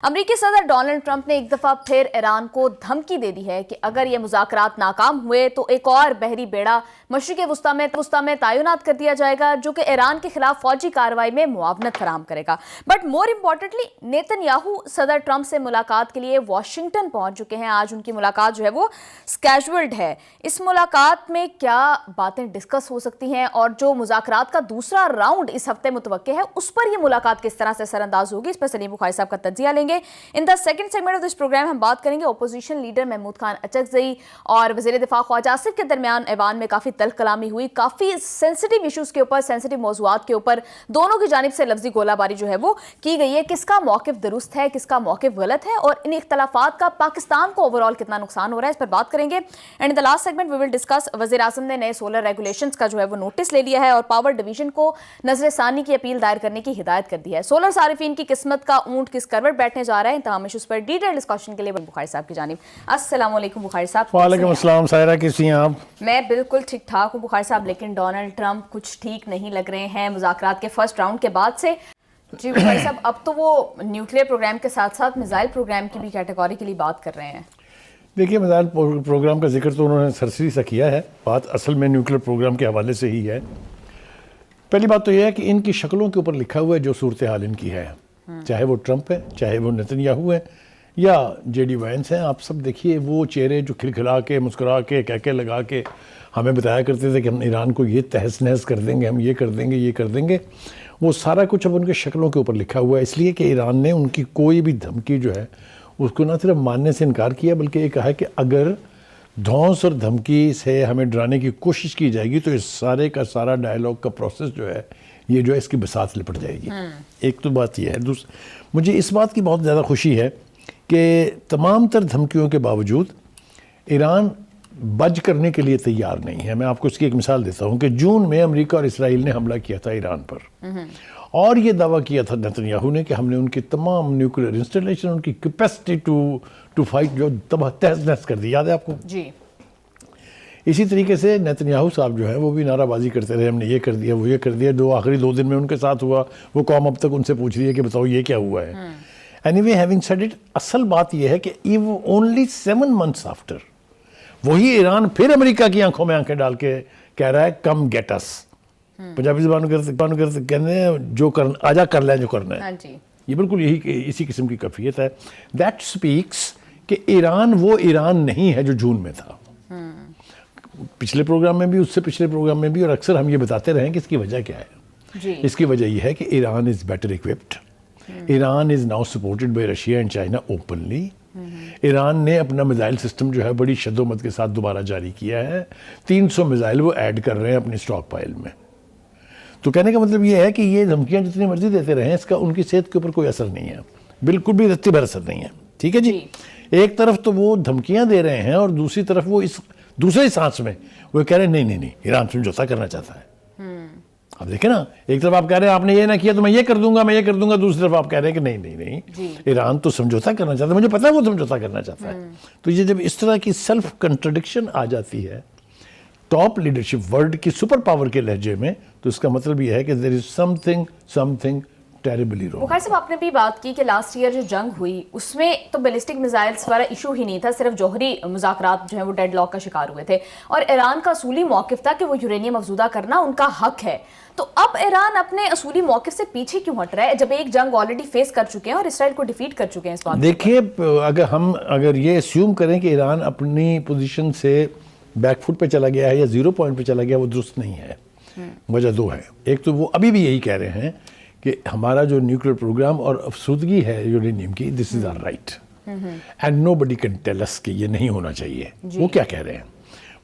امریکی صدر Donald Trump نے ایک دفعہ پھر ایران کو دھمکی دے دی ہے کہ اگر یہ مذاکرات ناکام ہوئے تو ایک اور بحری بیڑا مشرق وسطی میں تعینات کر دیا جائے گا جو کہ ایران کے خلاف فوجی کارروائی میں معاونت فراہم کرے گا۔ But more importantly Netanyahu صدر ٹرمپ سے ملاقات کے لیے واشنگٹن پہنچ چکے ہیں۔ آج ان کی ملاقات جو ہے وہ اسکیجولڈ ہے۔ اس ملاقات میں کیا باتیں ڈسکس ہو سکتی ہیں اور جو مذاکرات کا دوسرا راؤنڈ اس ہفتے متوقع ہے اس پر یہ ملاقات کس طرح سے اثر انداز ہوگی، اس پر سلیم بخاری صاحب کا تجزیہ لیں گے۔ In the second segment of this program ہم بات کریں گے اپوزیشن لیڈر محمود خان اچکزئی اور وزیر دفاع خواجہ آصف کے درمیان ایوان میں کافی تلخ کلامی ہوئی، کافی سینسٹیو ایشوز کے اوپر، سینسٹیو موضوعات کے اوپر دونوں کی جانب سے لفظی گولہ باری جو ہے وہ کی گئی ہے۔ کس کا موقف درست ہے، کس کا موقف غلط ہے اور ان اختلافات کا پاکستان کو اوور آل کتنا نقصان ہو رہا ہے، اس پر بات کریں گے۔ And the last segment we will discuss وزیر اعظم نے نئے سولر ریگولیشنز کا جو ہے وہ نوٹس لے لیا ہے اور پاور ڈویژن کو نظر ثانی کی اپیل دائر کرنے کی ہدایت کر دی ہے۔ سولر صارفین کی قسمت کا اونٹ کس کروٹ بیٹھنے جا رہا ہے، تمام ایشوز پر ڈیٹیل ڈسکشن کے لیے بخاری صاحب کی جانب السلام علیکم۔ بخاری صاحب وعلیکم السلام سائرہ، کیسی ہیں آپ؟ میں بالکل ٹھیک ٹھاک ہوں بخاری صاحب، لیکن ڈونلڈ ٹرمپ کچھ ٹھیک نہیں لگ رہے ہیں مذاکرات کے فرسٹ راؤنڈ کے بعد سے۔ جی بخاری صاحب، اب تو وہ نیوکلیئر پروگرام کے ساتھ ساتھ میزائل پروگرام کی بھی کیٹیگوری کے لیے بات کر رہے ہیں۔ دیکھیے، میزائل پروگرام کا ذکر تو انہوں نے سرسری سا کیا ہے، بات اصل میں نیوکلیئر پروگرام کے حوالے سے ہی ہے۔ پہلی بات تو یہ ہے کہ ان کی شکلوں کے اوپر لکھا ہوا ہے جو صورتحال ان کی ہے، چاہے وہ ٹرمپ ہے، چاہے وہ نیتن یاہو ہے یا جے ڈی وینس ہیں۔ آپ سب دیکھیے وہ چہرے جو کھلکھلا کے مسکرا کے کہکے لگا کے ہمیں بتایا کرتے تھے کہ ہم ایران کو یہ تہس نہس کر دیں گے، ہم یہ کر دیں گے، یہ کر دیں گے، وہ سارا کچھ اب ان کے شکلوں کے اوپر لکھا ہوا ہے۔ اس لیے کہ ایران نے ان کی کوئی بھی دھمکی جو ہے اس کو نہ صرف ماننے سے انکار کیا بلکہ یہ کہا کہ اگر دھونس اور دھمکی سے ہمیں ڈرانے کی کوشش کی جائے گی تو اس سارے کا سارا ڈائیلاگ کا پروسیس جو ہے یہ جو ہے اس کی بساط لپٹ جائے گی۔ ایک تو بات یہ ہے۔ مجھے اس بات کی بہت زیادہ خوشی ہے کہ تمام تر دھمکیوں کے باوجود ایران بج کرنے کے لیے تیار نہیں ہے۔ میں آپ کو اس کی ایک مثال دیتا ہوں کہ جون میں امریکہ اور اسرائیل نے حملہ کیا تھا ایران پر اور یہ دعویٰ کیا تھا نیتن یاہو نے کہ ہم نے ان کی تمام نیوکلیئر انسٹالیشن، ان کی کیپیسٹی ٹو فائٹ جو تباہ تہس نہس کر دی۔ یاد ہے آپ کو؟ جی۔ اسی طریقے سے نیتن یاہو صاحب جو ہیں وہ بھی نعرہ بازی کرتے رہے، ہم نے یہ کر دیا، وہ یہ کر دیا۔ آخری 2 دن میں ان کے ساتھ ہوا، وہ قوم اب تک ان سے پوچھ رہی ہے کہ بتاؤ یہ کیا ہوا ہے۔ Anyway, having said it, اصل بات یہ ہے کہ only 7 months after وہی ایران پھر امریکہ کی آنکھوں میں آنکھیں ڈال کے کہہ رہا ہے کم گیٹ اس، پنجابی زبان کہتے ہیں جو آجا کر لیں جو کرنا ہے۔ یہ بالکل اسی قسم کی کیفیت ہے۔ That speaks کہ ایران وہ ایران نہیں ہے جو جون میں تھا، پچھلے پروگرام میں بھی، اس سے پچھلے پروگرام میں بھی، اور اکثر ہم یہ بتاتے رہے کہ اس کی وجہ کیا ہے۔ اس کی وجہ یہ ہے کہ Iran is better equipped. Iran is now supported by Russia and China openly. Iran نے اپنا میزائل سسٹم جو ہے بڑی شد و مد کے ساتھ دوبارہ جاری کیا ہے، 300 میزائل وہ ایڈ کر رہے ہیں اپنی سٹاک پائل میں۔ تو کہنے کا مطلب یہ ہے کہ یہ دھمکیاں جتنی مرضی دیتے رہیں اس کا ان کی صحت کے اوپر کوئی اثر نہیں ہے، بالکل بھی رتی بھر اثر نہیں ہے۔ ٹھیک ہے جی؟ ایک طرف تو وہ دھمکیاں دے رہے ہیں اور دوسری طرف وہ اس دوسرے سانس میں وہ کہہ رہے ہیں نہیں ایران سمجھوتا کرنا چاہتا ہے۔ اب دیکھیں نا، ایک طرف آپ کہہ رہے ہیں آپ نے یہ نہ کیا تو میں یہ کر دوں گا، دوسری طرف آپ کہہ رہے ہیں کہ نہیں ایران تو سمجھوتا کرنا چاہتا ہے، مجھے پتا ہے وہ سمجھوتا کرنا چاہتا ہے۔ تو یہ جب اس طرح کی سیلف کنٹرڈکشن آ جاتی ہے ٹاپ لیڈرشپ ورلڈ کی سپر پاور کے لہجے میں، تو اس کا مطلب یہ ہے کہ there is something terribly wrong۔ بخاری صاحب، آپ نے بھی بات کی کہ لاسٹ ایئر جو جنگ ہوئی اس میں تو بیلسٹک میزائلز والا ایشو ہی نہیں تھا، صرف جوہری مذاکرات جو ہیں وہ ڈیڈ لاک کا شکار ہوئے تھے اور ایران کا اصولی موقف تھا کہ وہ یورینیم افزودہ کرنا ان کا حق ہے۔ تو اب ایران اپنے اصولی موقف سے پیچھے کیوں ہٹ رہا ہے جب ایک جنگ آلریڈی فیس کر چکے ہیں اور اسرائیل کو ڈیفیٹ کر چکے ہیں اس بات؟ دیکھیے، اگر یہ اسیوم کریں کہ ایران اپنی پوزیشن سے بیک فٹ پہ چلا گیا ہے یا 0 پوائنٹ پہ چلا گیا، وہ درست نہیں ہے۔ وجہ 2 ہے۔ ایک تو وہ ابھی بھی یہی کہہ رہے ہیں کہ ہمارا جو نیوکلیئر پروگرام اور افسودگی ہے یورینیم کی، this is our right and nobody can tell us کہ یہ نہیں ہونا چاہیے۔ وہ کیا کہہ رہے ہیں؟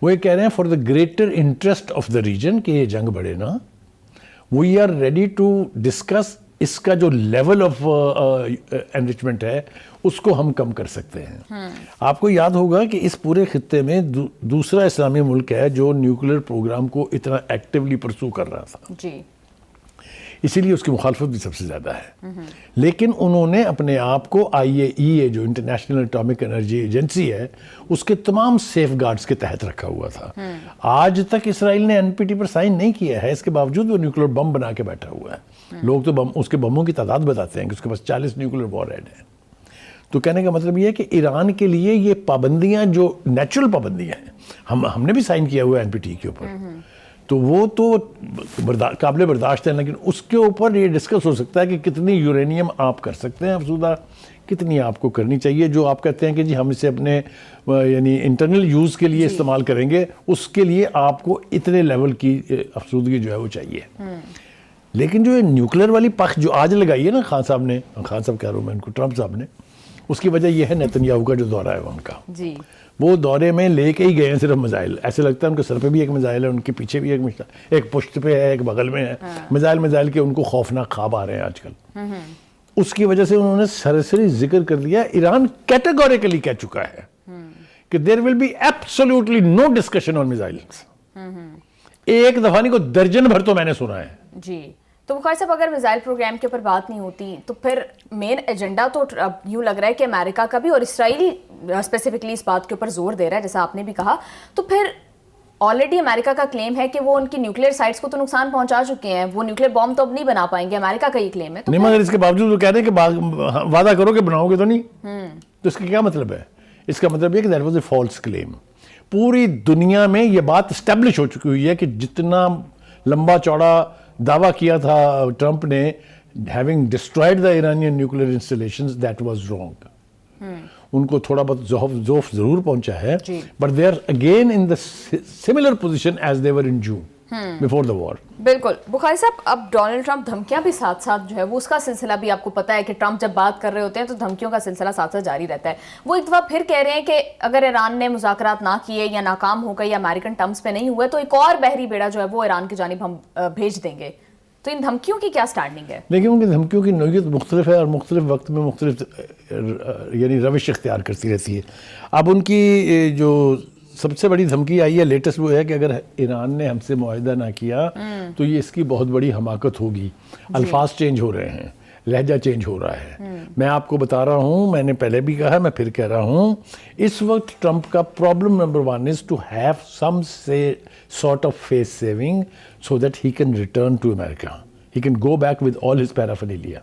وہ یہ کہہ رہے ہیں for the greater interest of the region کہ یہ جنگ بڑھے نا، we are ready to discuss اس کا جو لیول آف انریچمنٹ ہے اس کو ہم کم کر سکتے ہیں۔ آپ کو یاد ہوگا کہ اس پورے خطے میں دوسرا اسلامی ملک ہے جو نیوکلیئر پروگرام کو اتنا ایکٹیولی پرسو کر رہا تھا، اسی لیے اس کی مخالفت بھی سب سے زیادہ ہے۔ لیکن انہوں نے اپنے آپ کو IAEA جو انٹرنیشنل اٹامک انرجی ایجنسی ہے اس کے تمام سیف گارڈز کے تحت رکھا ہوا تھا۔ آج تک اسرائیل نے NPT پر سائن نہیں کیا ہے، اس کے باوجود وہ نیوکلیئر بم بنا کے بیٹھا ہوا ہے۔ لوگ تو اس کے بموں کی تعداد بتاتے ہیں کہ اس کے پاس 40 نیوکلیئر وار ہیڈ ہیں۔ تو کہنے کا مطلب یہ ہے کہ ایران کے لیے یہ پابندیاں جو نیچرل پابندیاں ہیں، ہم نے بھی سائن کیا ہوا ہے NPT کے اوپر، تو وہ تو قابل برداشت ہے، لیکن اس کے اوپر یہ ڈسکس ہو سکتا ہے کہ کتنی یورینیم آپ کر سکتے ہیں افزودہ، کتنی آپ کو کرنی چاہیے. جو آپ کہتے ہیں کہ جی ہم اسے اپنے یعنی انٹرنل یوز کے لیے استعمال کریں گے، اس کے لیے آپ کو اتنے لیول کی افزودگی جو ہے وہ چاہیے. لیکن جو یہ نیوکلیر والی پخ جو آج لگائی ہے نا خان صاحب کہہ رہا ہوں میں ان کو، ٹرمپ صاحب نے، اس کی وجہ یہ ہے نیتن یاہو کا جو دورہ ہے ان کا. جی وہ دورے میں لے کے ہی گئے ہیں صرف میزائل. ایسے لگتا ہے ان کے سر پہ بھی ایک میزائل ہے، ان کے پیچھے بھی ایک پشت پہ ہے، ایک بغل میں ہے. میزائل کے ان کو خوفناک خواب آ رہے ہیں آج کل. اس کی وجہ سے انہوں نے سرسری ذکر کر دیا. ایران کیٹیگوریکلی کہہ چکا ہے کہ there will be absolutely no discussion on missiles. ایک دفعہ نہیں، کو درجن بھر تو میں نے سنا ہے. جی تو بخاری صاحب اگر میزائل پروگرام کے اوپر بات نہیں ہوتی تو پھر مین ایجنڈا تو اب یوں لگ رہا ہے کہ امریکہ کا بھی، اور اسرائیل اسپیسیفکلی اس بات کے اوپر زور دے رہا ہے جیسا آپ نے بھی کہا. تو پھر آلریڈی امریکہ کا کلیم ہے کہ وہ ان کی نیوکلیر سائٹس کو تو نقصان پہنچا چکے ہیں، وہ نیوکلیر بام تو اب نہیں بنا پائیں گے، امریکہ کا یہ کلیم ہے. نہیں، مگر اس کے باوجود وہ کہہ رہے ہیں کہ وعدہ کرو کہ بناؤ گے تو نہیں. تو اس کا کیا مطلب ہے؟ اس کا مطلب یہ کہ that was a false claim. پوری دنیا میں یہ بات اسٹیبلش ہو چکی ہوئی ہے کہ جتنا لمبا چوڑا دعویٰ کیا تھا ٹرمپ نے having destroyed the Iranian nuclear installations, that was wrong. ان کو تھوڑا بہت ذوف ضرور پہنچا ہے، but they are again in the similar position as they were in June before the war. بالکل. بخاری صاحب اب ڈونلڈ ٹرمپ دھمکیاں بھی ساتھ ساتھ جو ہے وہ اس کا سلسلہ بھی آپ کو پتا ہے کہ ٹرمپ جب بات کر رہے ہوتے ہیں تو دھمکیوں کا سلسلہ ساتھ ساتھ جاری رہتا ہے. وہ ایک دفعہ پھر کہہ رہے ہیں کہ اگر ایران نے مذاکرات نہ کیے یا ناکام ہو گئے یا امریکن ٹرمز پہ نہیں ہوئے تو ایک اور بحری بیڑا جو ہے وہ ایران کی جانب ہم بھیج دیں گے. تو ان دھمکیوں کی کیا سٹینڈنگ ہے؟ لیکن ان کی دھمکیوں کی نوعیت مختلف ہے اور مختلف وقت میں مختلف یعنی روش اختیار کرتی رہتی ہے. اب ان کی جو سب سے بڑی دھمکی آئی ہے لیٹسٹ وہ ہے کہ اگر ایران نے ہم سے معاہدہ نہ کیا تو یہ اس کی بہت بڑی حماقت ہوگی. الفاظ چینج ہو رہے ہیں، لہجہ چینج ہو رہا ہے. میں آپ کو بتا رہا ہوں، میں نے پہلے بھی کہا ہے، میں پھر کہہ رہا ہوں، اس وقت ٹرمپ کا problem number 1 is to have some sort of face saving so that he can return to America. He can go back with all his paraphernalia.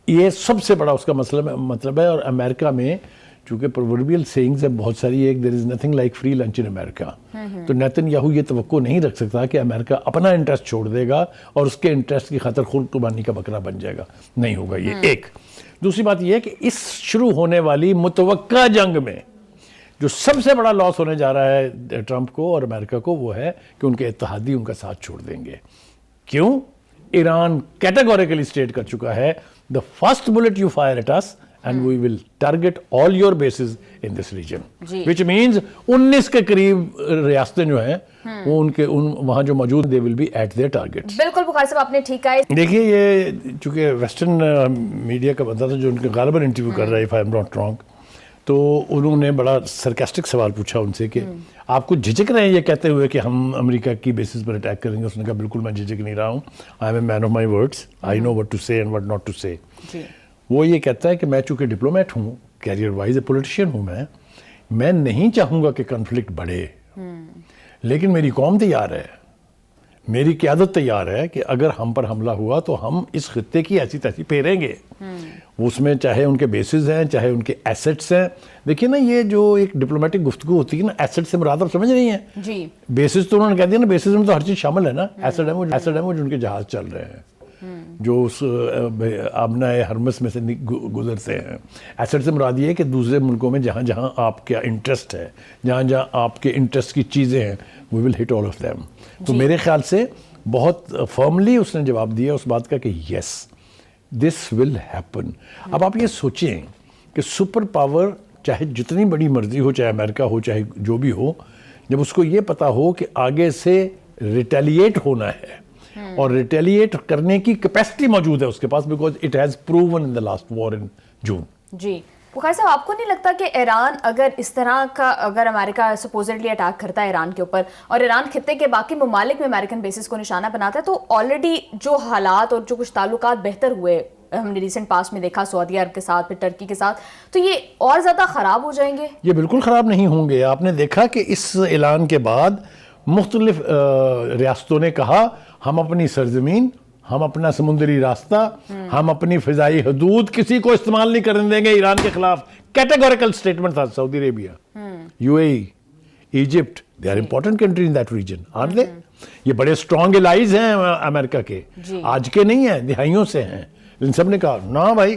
یہ سب سے بڑا اس کا مطلب ہے. اور امریکہ میں چونکہ پرووربیل سیئنگز ہے بہت ساری، ایک there is nothing like free lunch in America. تو نیتن یاہو یہ توقع نہیں رکھ سکتا کہ امریکہ اپنا انٹرسٹ چھوڑ دے گا اور اس کے انٹرسٹ کی خاطر خود قربانی کا بکرا بن جائے گا. نہیں ہوگا یہ ایک. دوسری بات یہ ہے کہ اس شروع ہونے والی متوقع جنگ میں جو سب سے بڑا لاس ہونے جا رہا ہے ٹرمپ کو اور امریکہ کو وہ ہے کہ ان کے اتحادی ان کا ساتھ چھوڑ دیں گے. کیوں؟ ایران کیٹیگوریکلی اسٹیٹ کر چکا ہے the first bullet you fire at us and we will target all your bases in this region. Which means 19 کے قریب ریاستیں جو ہیں وہ ان کے وہاں جو موجود they will be at their target. بالکل بخاری صاحب آپ نے ٹھیک کہا. دیکھیے یہ چونکہ ویسٹرن میڈیا کا بندہ تھا جو ان کے غالباً انٹرویو کر رہا ہے if I am not wrong, تو انہوں نے بڑا سرکاسٹک سوال پوچھا ان سے کہ آپ کو جھجک رہے ہیں یہ کہتے ہوئے کہ ہم امریکہ کی بیسس پر اٹیک کریں گے؟ اس نے کہا بالکل میں جھجک نہیں رہا ہوں. I am a man of my words, I know what to say and what not to say. وہ یہ کہتا ہے کہ میں چونکہ ڈپلومیٹ ہوں، کیریئر وائز اے پولیٹیشین ہوں، میں نہیں چاہوں گا کہ کنفلکٹ بڑھے، لیکن میری قوم تیار ہے، میری قیادت تیار ہے کہ اگر ہم پر حملہ ہوا تو ہم اس خطے کی ایسی تیسی پھیریں گے. اس میں چاہے ان کے بیسز ہیں چاہے ان کے ایسٹس ہیں. دیکھیے نا یہ جو ایک ڈپلومیٹک گفتگو ہوتی ہے نا، ایسٹ سے مراد آپ سمجھ رہی ہیں؟ جی. بیسز تو انہوں نے کہہ دیا نا، بیسز میں تو ہر چیز شامل ہے نا. ایسٹ ہے وہ جو ان کے جہاز چل رہے ہیں جو اس آبنہ ہرمس میں سے گزرتے ہیں. ایسٹ سے مراد یہ ہے کہ دوسرے ملکوں میں جہاں جہاں آپ کا انٹرسٹ ہے، جہاں جہاں آپ کے انٹرسٹ کی چیزیں ہیں، وی ول ہٹ آل آف دیم. تو میرے خیال سے بہت فرملی اس نے جواب دیا اس بات کا کہ یس دس ول ہیپن. اب آپ یہ سوچیں کہ سپر پاور چاہے جتنی بڑی مرضی ہو، چاہے امریکہ ہو چاہے جو بھی ہو، جب اس کو یہ پتا ہو کہ آگے سے ریٹیلیٹ ہونا ہے اور ریٹیلیٹ کرنے کی کیپیسٹی موجود ہے اس کے پاس، because it has proven in the last war in June. جی بخاری صاحب آپ کو نہیں لگتا کہ ایران اگر اس طرح کا اگر امریکہ سپوزڈلی اٹیک کرتا ہے ایران کے اوپر اور ایران خطے کے باقی ممالک میں امریکن بیسز کو نشانہ بناتا ہے تو آلریڈی جو حالات اور جو کچھ تعلقات بہتر ہوئے ہم نے ریسنٹ پاس میں دیکھا سعودی عرب کے ساتھ پھر ترکی کے ساتھ، تو یہ اور زیادہ خراب ہو جائیں گے؟ یہ بالکل خراب نہیں ہوں گے. آپ نے دیکھا کہ اس اعلان کے بعد مختلف ریاستوں نے کہا ہم اپنی سرزمین، ہم اپنا سمندری راستہ, ہم اپنی فضائی حدود کسی کو استعمال نہیں کرنے دیں گے ایران کے خلاف. کیٹیگوریکل اسٹیٹمنٹ تھا. Saudi Arabia, U A E, Egypt, they are important country in that region, are they? یہ بڑے اسٹرانگ الائز ہیں امریکہ کے, آج کے نہیں ہیں, دہائیوں سے ہیں. ان سب نے کہا نا بھائی,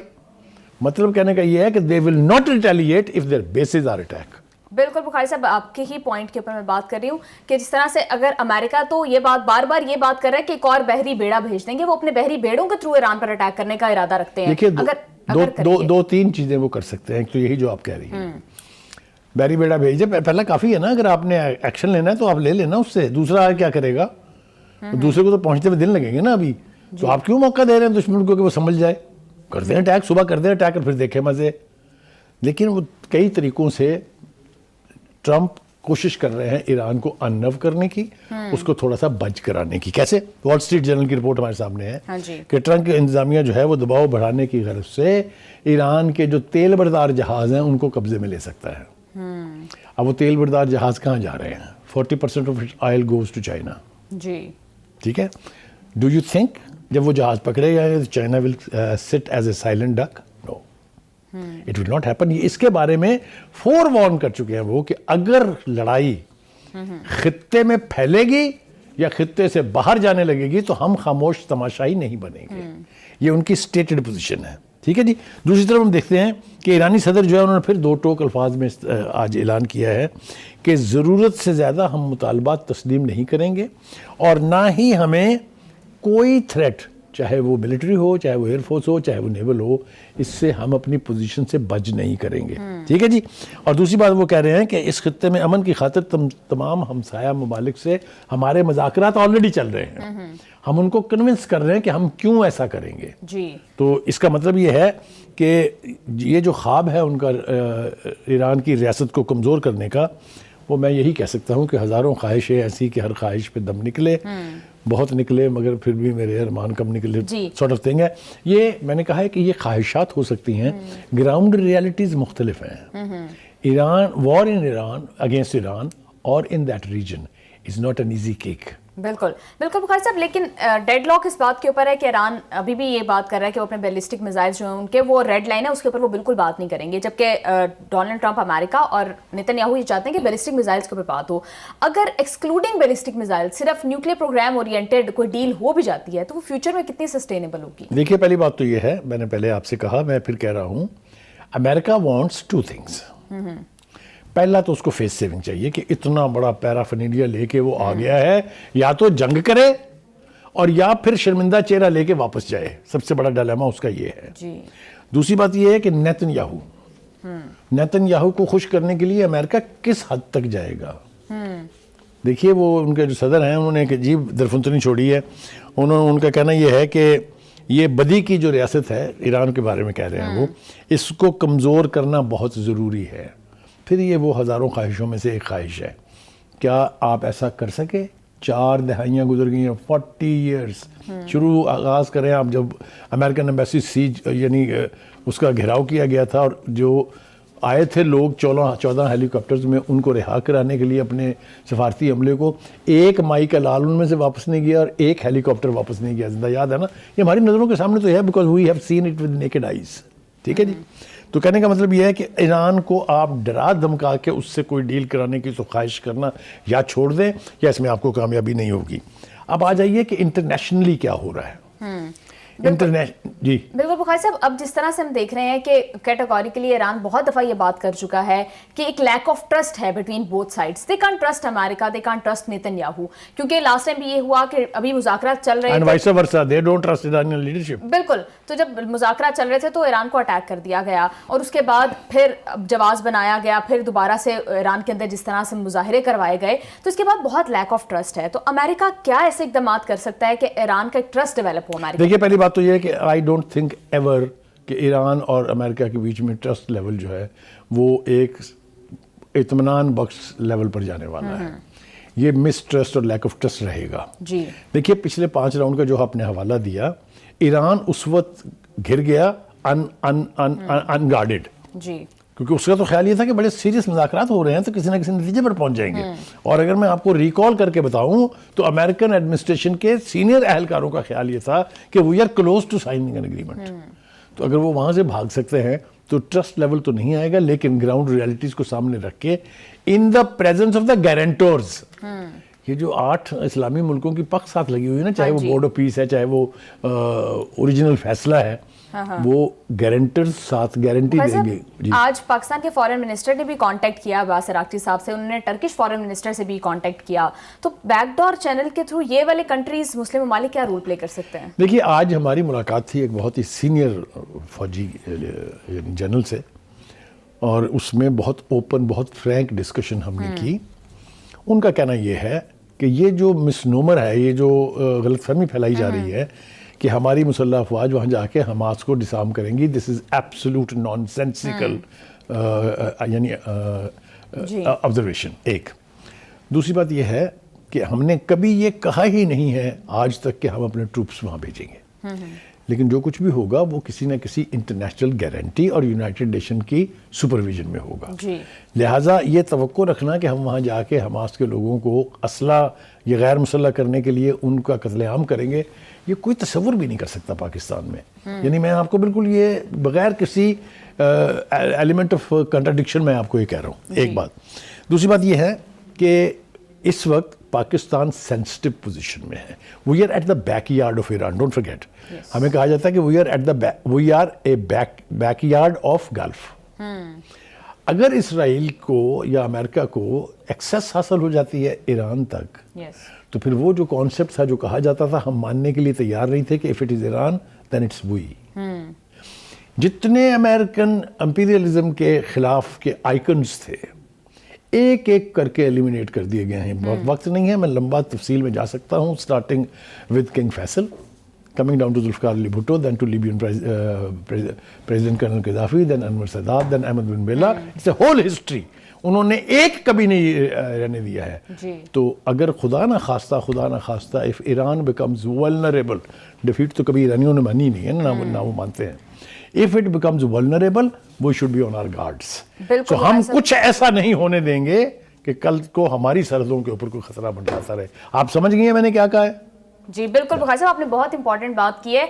مطلب کہنے کا یہ ہے کہ they will not retaliate if their bases are attacked. بالکل بخاری صاحب, آپ کے ہی پوائنٹ کے اوپر میں بات کر رہی ہوں کہ جس طرح سے اگر امریکہ تو یہ بات بار بار یہ بات کر رہا ہے کہ ایک اور بحری بیڑا بھیج دیں گے, وہ اپنے بحری بیڑوں کے تھرو ایران پر اٹیک کرنے کا ارادہ رکھتے ہیں. دیکھیے دو تین چیزیں وہ کر سکتے ہیں. ایک تو یہی جو آپ کہہ رہی ہیں, بحری بیڑا بھیجے, پہلا کافی ہے نا, اگر آپ نے ایکشن لینا ہے تو آپ لے لینا اس سے. دوسرا کیا کرے گا, دوسرے کو تو پہنچتے ہوئے دن لگیں گے نا ابھی, تو آپ کیوں موقع دے رہے ہیں دشمن کو کہ وہ سمجھ جائے؟ کرتے ہیں اٹیک, صبح کرتے ہیں اٹیک اور پھر دیکھیں مزے. لیکن وہ کئی طریقوں سے ٹرمپ کوشش کر رہے ہیں ایران کو اننو کرنے کی, اس کو تھوڑا سا بچ کرانے کی. کیسے؟ وال اسٹریٹ جرنل کی رپورٹ ہمارے سامنے ہے کہ ٹرمپ کی انتظامیہ جو ہے وہ دباؤ بڑھانے کی غرض سے ایران کے جو تیل بردار جہاز ہیں ان کو قبضے میں لے سکتا ہے. اب وہ تیل بردار جہاز کہاں جا رہے ہیں؟ 40% of oil goes to China. جی ٹھیک ہے. ڈو یو تھنک جب وہ جہاز پکڑے گئے تو China will sit as a silent duck? No, it will not happen. اس کے بارے میں فور وارن کر چکے ہیں وہ کہ اگر لڑائی خطے میں پھیلے گی یا خطے سے باہر جانے لگے گی تو ہم خاموش تماشائی نہیں بنیں گے. یہ ان کی اسٹیٹڈ پوزیشن ہے. ٹھیک ہے جی. دوسری طرف ہم دیکھتے ہیں کہ ایرانی صدر جو ہے انہوں نے پھر دو ٹوک الفاظ میں آج اعلان کیا ہے کہ ضرورت سے زیادہ ہم مطالبات تسلیم نہیں کریں گے اور نہ ہی ہمیں کوئی تھریٹ, چاہے وہ ملٹری ہو, چاہے وہ ایئر فورس ہو, چاہے وہ نیول ہو, اس سے ہم اپنی پوزیشن سے بچ نہیں کریں گے. ٹھیک ہے جی. اور دوسری بات وہ کہہ رہے ہیں کہ اس خطے میں امن کی خاطر تمام ہمسایہ ممالک سے ہمارے مذاکرات آلریڈی چل رہے ہیں, ہم ان کو کنونس کر رہے ہیں کہ ہم کیوں ایسا کریں گے. جی. تو اس کا مطلب یہ ہے کہ یہ جو خواب ہے ان کا ایران کی ریاست کو کمزور کرنے کا, وہ میں یہی کہہ سکتا ہوں کہ ہزاروں خواہشیں ایسی کہ ہر خواہش پہ دم نکلے, بہت نکلے مگر پھر بھی میرے ارمان کم نکلے سارٹ آف تھنگ ہے. یہ میں نے کہا ہے کہ یہ خواہشات ہو سکتی ہیں, گراؤنڈ ریالٹیز مختلف ہیں. ایران, وار ان ایران اگینسٹ ایران اور ان that region is not an easy cake. بالکل بالکل بخاری صاحب, لیکن ڈیڈ لاک اس بات کے اوپر ہے کہ ایران ابھی بھی یہ بات کر رہا ہے کہ وہ اپنے بیلسٹک میزائل جو ہیں ان کے وہ ریڈ لائن ہے, اس کے اوپر وہ بالکل بات نہیں کریں گے, جبکہ ڈونلڈ ٹرمپ امریکہ اور نیتن یاہو یہ چاہتے ہیں کہ بیلسٹک میزائلز کے اوپر بات ہو. اگر ایکسکلوڈنگ بیلسٹک میزائل صرف نیوکلیئر پروگرام اورینٹیڈ کوئی ڈیل ہو بھی جاتی ہے تو وہ فیوچر میں کتنی سسٹینیبل ہوگی؟ دیکھیے پہلی بات تو یہ ہے, میں نے پہلے آپ سے کہا, میں پھر کہہ رہا ہوں, امریکہ وانٹس ٹو تھنگس. پہلا تو اس کو فیس سیونگ چاہیے کہ اتنا بڑا پیرافینیلیا لے کے وہ آ گیا ہے, یا تو جنگ کرے اور یا پھر شرمندہ چہرہ لے کے واپس جائے. سب سے بڑا ڈیلیما اس کا یہ ہے. دوسری بات یہ ہے کہ نیتن یاہو کو خوش کرنے کے لیے امریکہ کس حد تک جائے گا. دیکھیے وہ ان کے جو صدر ہیں انہوں نے ایک عجیب درفنتنی چھوڑی ہے. ان کا کہنا یہ ہے کہ یہ بدی کی جو ریاست ہے ایران کے بارے میں کہہ رہے ہیں وہ, اس کو کمزور کرنا بہت ضروری ہے. پھر یہ وہ ہزاروں خواہشوں میں سے ایک خواہش ہے. کیا آپ ایسا کر سکے؟ 4 دہائیاں گزر گئی ہیں, 40 ایئرس. شروع آغاز کریں آپ جب امریکن ایمبیسی سیج یعنی اس کا گھیراؤ کیا گیا تھا, اور جو آئے تھے لوگ 14 ہیلی کاپٹرز میں ان کو رہا کرانے کے لیے اپنے سفارتی عملے کو, ایک مائی کا لال ان میں سے واپس نہیں گیا اور ایک ہیلی کاپٹر واپس نہیں گیا زندہ. یاد ہے نا, یہ ہماری نظروں کے سامنے تو ہے, because we have seen it with naked eyes. ٹھیک ہے جی. تو کہنے کا مطلب یہ ہے کہ ایران کو آپ ڈرا دھمکا کے اس سے کوئی ڈیل کرانے کی تو خواہش کرنا یا چھوڑ دیں جی نہیں ہوگی. اب آ جائیے کہ انٹرنیشنلی کیا ہو رہا ہے. جی بالکل بخاری صاحب, اب جس طرح سے ہم دیکھ رہے ہیں کہ کیٹیگوریکلی ایران بہت دفعہ یہ بات کر چکا ہے کہ ایک لیک آف ٹرسٹ ہے between both sides. They can't trust America, they can't trust Nitin Yahoo, کیونکہ لاسٹ ٹائم بھی یہ ہوا کہ ابھی مذاکرات چل رہے تھے. بالکل. تو جب مذاکرات چل رہے تھے تو ایران کو اٹیک کر دیا گیا, اور اس کے بعد پھر جواز بنایا گیا, پھر دوبارہ سے ایران کے اندر جس طرح سے مظاہرے کروائے گئے, تو اس کے بعد بہت لیک آف ٹرسٹ ہے. تو امریکہ کیا ایسے اقدامات کر سکتا ہے کہ ایران کا ایک ٹرسٹ ڈیولپ ہو امریکہ؟ دیکھیے پہلی بات تو یہ ہے کہ آئی ڈونٹ تھنک ایور کہ ایران اور امریکہ کے بیچ میں ٹرسٹ لیول جو ہے وہ ایک اطمینان بخش لیول پر جانے والا ہے. یہ مس ٹرسٹ اور لیک آف ٹرسٹ رہے گا. جی دیکھیے پچھلے 5 راؤنڈ کا جو آپ نے حوالہ دیا, ایران اس وقت گھر گیا ان گارڈڈ. جی کیونکہ اس کا تو خیال یہ تھا کہ بڑے سیریس مذاکرات ہو رہے ہیں تو کسی نہ کسی نتیجے پر پہنچ جائیں گے. اور اگر میں آپ کو ریکال کر کے بتاؤں تو امریکن ایڈمنسٹریشن کے سینئر اہلکاروں کا خیال یہ تھا کہ we are close to signing an agreement. تو اگر وہ وہاں سے بھاگ سکتے ہیں تو ٹرسٹ لیول تو نہیں آئے گا, لیکن گراؤنڈ ریالٹیز کو سامنے رکھ کے ان دا پریزنس آف دا گارنٹورز, یہ جو 8 اسلامی ملکوں کی پک ساتھ لگی ہوئی ہے نا, چاہے وہ بورڈ آف پیس ہے, چاہے وہ اوریجنل فیصلہ ہے, وہ گارنٹرز ساتھ گارنٹی دیں گے. آج پاکستان کے فارن منسٹر نے بھی کانٹیکٹ کیا عباس عراقچی صاحب سے, انہوں نے ٹرکش فارن منسٹر سے بھی کانٹیکٹ کیا. تو بیک ڈور چینل کے تھرو یہ والے کنٹریز مسلم ممالک کیا رول پلے کر سکتے ہیں؟ دیکھیے, آج ہماری ملاقات تھی ایک بہت ہی سینئر فوجی جنرل سے, اور اس میں بہت اوپن, بہت فرینک ڈسکشن ہم نے کی. ان کا کہنا یہ ہے کہ یہ جو مس نومر ہے, یہ جو غلط فہمی پھیلائی جا رہی ہے کہ ہماری مسلح افواج وہاں جا کے حماس کو ڈسارم کریں گی, دس از ایبسولوٹ نان سینسیکل یعنی آبزرویشن. ایک دوسری بات یہ ہے کہ ہم نے کبھی یہ کہا ہی نہیں ہے آج تک کہ ہم اپنے ٹروپس وہاں بھیجیں گے, لیکن جو کچھ بھی ہوگا وہ کسی نہ کسی انٹرنیشنل گارنٹی اور یونائٹڈ نیشن کی سپرویژن میں ہوگا. لہٰذا یہ توقع رکھنا کہ ہم وہاں جا کے حماس کے لوگوں کو اسلحہ یا غیر مسلح کرنے کے لیے ان کا قتل عام کریں گے, یہ کوئی تصور بھی نہیں کر سکتا پاکستان میں. یعنی میں آپ کو بالکل یہ بغیر کسی ایلیمنٹ آف کنٹراڈکشن میں آپ کو یہ کہہ رہا ہوں. ایک بات. دوسری بات یہ ہے کہ اس وقت پاکستان سینسٹیو پوزیشن میں ہے. We are at the backyard of Iran, don't forget. ہمیں کہا جاتا ہے کہ we are a backyard of Gulf. اگر اسرائیل کو یا امریکہ کو ایکسیس حاصل ہو جاتی ہے ایران تک, تو پھر وہ جو کانسیپٹ تھا, جو کہا جاتا تھا, ہم ماننے کے لیے تیار نہیں تھے کہ if it is Iran then it's we. جتنے امریکن امپیریلزم کے خلاف کے آئیکنز تھے, ایک ایک کر کے ایلیمینیٹ کر دیے گئے ہیں. بہت وقت نہیں ہے, میں لمبا تفصیل میں جا سکتا ہوں, starting with king Faisal, coming down to Zulfikar Ali Bhutto, then to Libyan President Colonel Gaddafi, then Anwar Sadat, then Ahmed bin Bella. It's a whole history. انہوں نے ایک کبھی نہیں رہنے دیا ہے. تو اگر خدا نہ خواستہ if Iran becomes vulnerable, defeat تو کبھی ایرانیوں نے مانی نہیں ہے نہ وہ مانتے ہیں. If it becomes vulnerable, we should be on our guards. تو ہم کچھ ایسا نہیں ہونے دیں گے کہ کل کو ہماری سرحدوں کے اوپر کوئی خطرہ بن جاتا رہے. آپ سمجھ گئی ہیں میں نے کیا کہا ہے؟ جی بالکل بخاری صاحب, آپ نے بہت امپورٹنٹ بات کی ہے.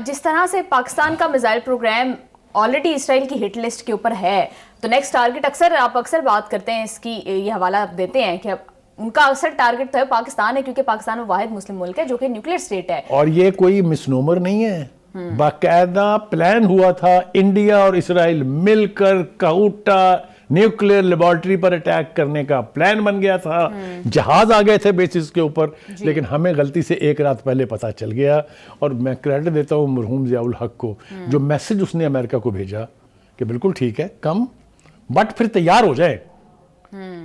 جس طرح سے پاکستان کا میزائل پروگرام آلریڈی اسرائیل کی ہٹ لسٹ کے اوپر ہے, تو نیکسٹ ٹارگٹ آپ اکثر بات کرتے ہیں اس کی, یہ حوالہ دیتے ہیں کہ ان کا اکثر ٹارگٹ تو ہے پاکستان ہے, کیونکہ پاکستان وہ واحد مسلم ملک ہے جو کہ نیوکلیئر اسٹیٹ ہے. اور یہ کوئی مس نومر نہیں ہے, باقاعدہ پلان ہوا تھا. انڈیا اور اسرائیل مل کر کہوٹا نیوکلیئر لیبارٹری پر اٹیک کرنے کا پلان بن گیا تھا. جہاز آ گئے تھے بیسز کے اوپر, لیکن ہمیں غلطی سے ایک رات پہلے پتہ چل گیا. اور میں کریڈٹ دیتا ہوں مرحوم ضیاء الحق کو, جو میسج اس نے امریکہ کو بھیجا کہ بالکل ٹھیک ہے, کم بٹ پھر تیار ہو جائے.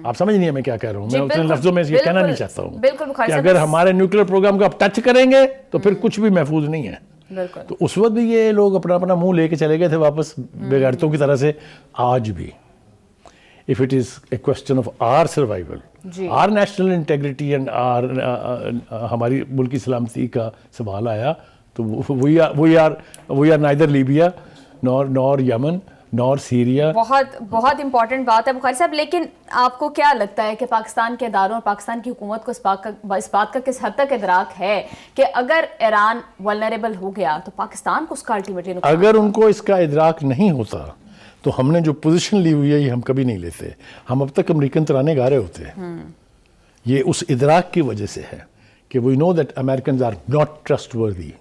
آپ سمجھ نہیں ہے میں کیا کہہ رہا ہوں. میں اتنے لفظوں میں یہ کہنا نہیں چاہتا ہوں کہ اگر ہمارے نیوکلیئر پروگرام کو آپ ٹچ کریں گے تو پھر کچھ بھی محفوظ نہیں ہے. تو اس وقت بھی یہ لوگ اپنا منہ لے کے چلے گئے تھے واپس بےغیرتوں کی طرح سے. آج بھی if it is a question of our survival, our national integrity and ہماری ملکی سلامتی کا سوال آیا, تو we are neither Libya nor Yemen nor Syria. بہت امپورٹنٹ بات ہے بخاری صاحب. لیکن آپ کو کیا لگتا ہے کہ پاکستان کے اداروں اور پاکستان کی حکومت کو اس بات کا کس حد تک ادراک ہے کہ اگر ایران ولنریبل ہو گیا تو پاکستان کو اس کا الٹیمیٹلی نقصان؟ اگر ان کو اس کا ادراک نہیں ہوتا تو ہم نے جو پوزیشن لی ہوئی ہے یہ ہم کبھی نہیں لیتے. ہم اب تک امریکن ترانے گا رہے ہوتے ہیں. یہ اس ادراک کی وجہ سے ہے کہ we know that Americans are not trustworthy.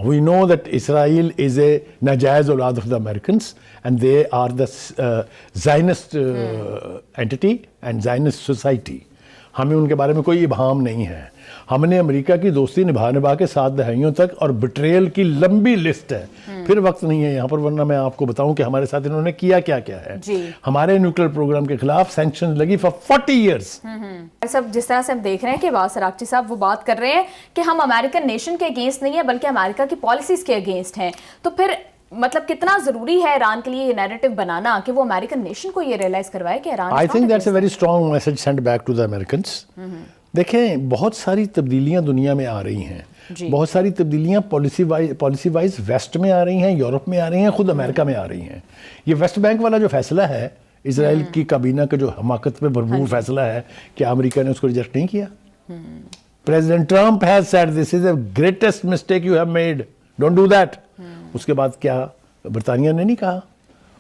We know that Israel is a ناجائز اولاد of the Americans and they are the Zionist entity and Zionist society. ہمیں ان کے بارے میں کوئی ابہام نہیں ہے. ہم نے امریکہ کی دوستی نبھا کے 7 دہائیوں تک, اور بٹریل کی لمبی لسٹ ہے. پھر وقت نہیں ہے یہاں پر, ورنہ میں آپ کو بتاؤں کہ ہمارے ساتھ انہوں نے کیا ہے. ہمارے نیوکلیئر پروگرام کے خلاف سینکشن لگی for 40 years. سب جس طرح سے ہم دیکھ رہے ہیں کہ عباس عراقچی صاحب وہ بات کر رہے ہیں کہ ہم امریکن نیشن کے اگینسٹ نہیں ہیں بلکہ امریکہ کی پالیسیز کے اگینسٹ ہیں. تو پھر مطلب کتنا ضروری ہے ایران کے لیے یہ نیریٹو بنانا کہ وہ امریکن نیشن کو یہ ریئلائز کروائے کہ Iran. I think that's a very strong message sent back to the Americans. دیکھیں, بہت ساری تبدیلیاں دنیا میں آ رہی ہیں. جی۔ بہت ساری تبدیلیاں پالیسی وائز ویسٹ میں آ رہی ہیں، یورپ میں آ رہی ہیں، خود امریکہ میں آ رہی ہیں. یہ ویسٹ بینک والا جو فیصلہ ہے اسرائیل کی کابینہ کا جو حماقت پہ بھرپور فیصلہ ہے، کیا امریکہ نے اس کو ریجیکٹ نہیں کیا؟ President Trump has said this is the greatest mistake you have made, don't do that. اس کے بعد کیا برطانیہ نے نہیں کہا؟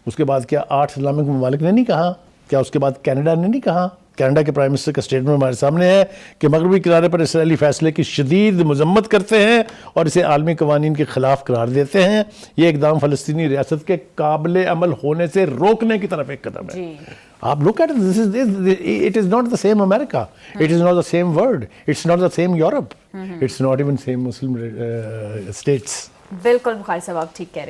اس کے بعد کیا 8 اسلامک ممالک نے نہیں کہا؟ کیا اس کے بعد کینیڈا نے نہیں کہا؟ کینیڈا کے پرائم منسٹر کا اسٹیٹمنٹ ہمارے سامنے ہے کہ مغربی کنارے پر اسرائیلی فیصلے کی شدید مذمت کرتے ہیں اور اسے عالمی قوانین کے خلاف قرار دیتے ہیں. یہ اقدام فلسطینی ریاست کے قابل عمل ہونے سے روکنے کی طرف ایک قدم ہے. آپ look at it is not the same America, it is not the same world, it's not the same Europe, it's not even same Muslim states. بالکل بخاری صاحب آپ ٹھیک کہہ رہے ہیں.